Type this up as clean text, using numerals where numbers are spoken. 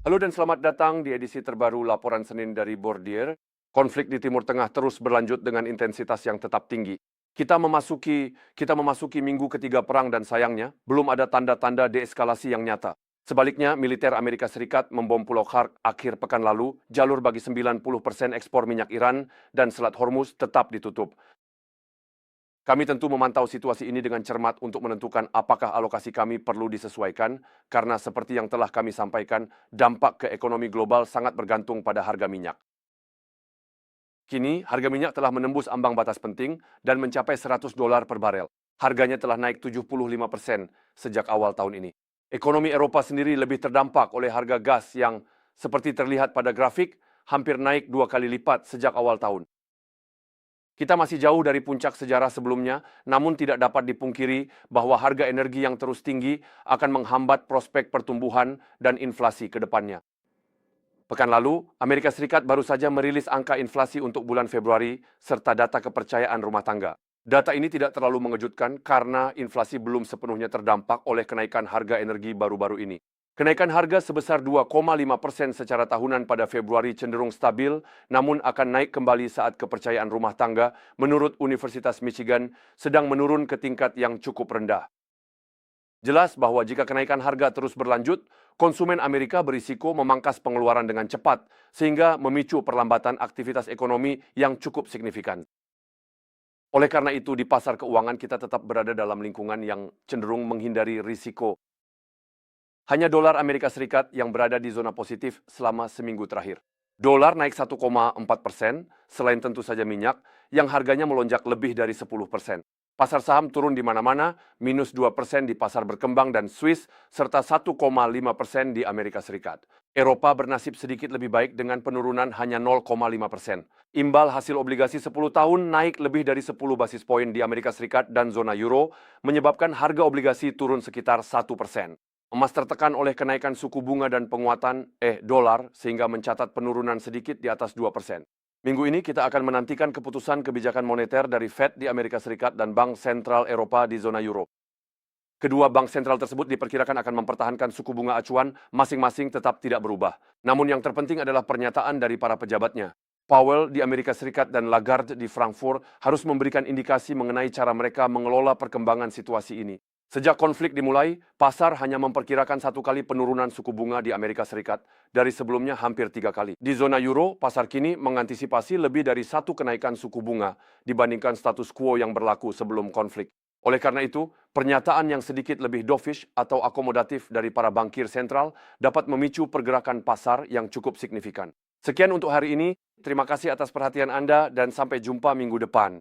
Halo dan selamat datang di edisi terbaru Laporan Senin dari Bordier. Konflik di Timur Tengah terus berlanjut dengan intensitas yang tetap tinggi. Kita memasuki minggu ketiga perang dan sayangnya belum ada tanda-tanda deeskalasi yang nyata. Sebaliknya, militer Amerika Serikat membom Pulau Khark akhir pekan lalu, jalur bagi 90% ekspor minyak Iran dan Selat Hormuz tetap ditutup. Kami tentu memantau situasi ini dengan cermat untuk menentukan apakah alokasi kami perlu disesuaikan, karena seperti yang telah kami sampaikan, dampak ke ekonomi global sangat bergantung pada harga minyak. Kini, harga minyak telah menembus ambang batas penting dan mencapai $100 per barel. Harganya telah naik 75% sejak awal tahun ini. Ekonomi Eropa sendiri lebih terdampak oleh harga gas yang, seperti terlihat pada grafik, hampir naik 2 kali lipat sejak awal tahun. Kita masih jauh dari puncak sejarah sebelumnya, namun tidak dapat dipungkiri bahwa harga energi yang terus tinggi akan menghambat prospek pertumbuhan dan inflasi ke depannya. Pekan lalu, Amerika Serikat baru saja merilis angka inflasi untuk bulan Februari serta data kepercayaan rumah tangga. Data ini tidak terlalu mengejutkan karena inflasi belum sepenuhnya terdampak oleh kenaikan harga energi baru-baru ini. Kenaikan harga sebesar 2,5% secara tahunan pada Februari cenderung stabil, namun akan naik kembali saat kepercayaan rumah tangga menurut Universitas Michigan sedang menurun ke tingkat yang cukup rendah. Jelas bahwa jika kenaikan harga terus berlanjut, konsumen Amerika berisiko memangkas pengeluaran dengan cepat, sehingga memicu perlambatan aktivitas ekonomi yang cukup signifikan. Oleh karena itu, di pasar keuangan kita tetap berada dalam lingkungan yang cenderung menghindari risiko. Hanya dolar Amerika Serikat yang berada di zona positif selama seminggu terakhir. Dolar naik 1,4%, selain tentu saja minyak, yang harganya melonjak lebih dari 10%. Pasar saham turun di mana-mana, minus 2% di pasar berkembang dan Swiss, serta 1,5% di Amerika Serikat. Eropa bernasib sedikit lebih baik dengan penurunan hanya 0,5%. Imbal hasil obligasi 10 tahun naik lebih dari 10 basis poin di Amerika Serikat dan zona euro, menyebabkan harga obligasi turun sekitar 1%. Emas tertekan oleh kenaikan suku bunga dan penguatan dolar sehingga mencatat penurunan sedikit di atas 2%. Minggu ini kita akan menantikan keputusan kebijakan moneter dari Fed di Amerika Serikat dan Bank Sentral Eropa di zona euro. Kedua bank sentral tersebut diperkirakan akan mempertahankan suku bunga acuan masing-masing tetap tidak berubah. Namun yang terpenting adalah pernyataan dari para pejabatnya. Powell di Amerika Serikat dan Lagarde di Frankfurt harus memberikan indikasi mengenai cara mereka mengelola perkembangan situasi ini. Sejak konflik dimulai, pasar hanya memperkirakan 1 kali penurunan suku bunga di Amerika Serikat dari sebelumnya hampir 3 kali. Di zona euro, pasar kini mengantisipasi lebih dari 1 kenaikan suku bunga dibandingkan status quo yang berlaku sebelum konflik. Oleh karena itu, pernyataan yang sedikit lebih dovish atau akomodatif dari para bankir sentral dapat memicu pergerakan pasar yang cukup signifikan. Sekian untuk hari ini, terima kasih atas perhatian Anda dan sampai jumpa minggu depan.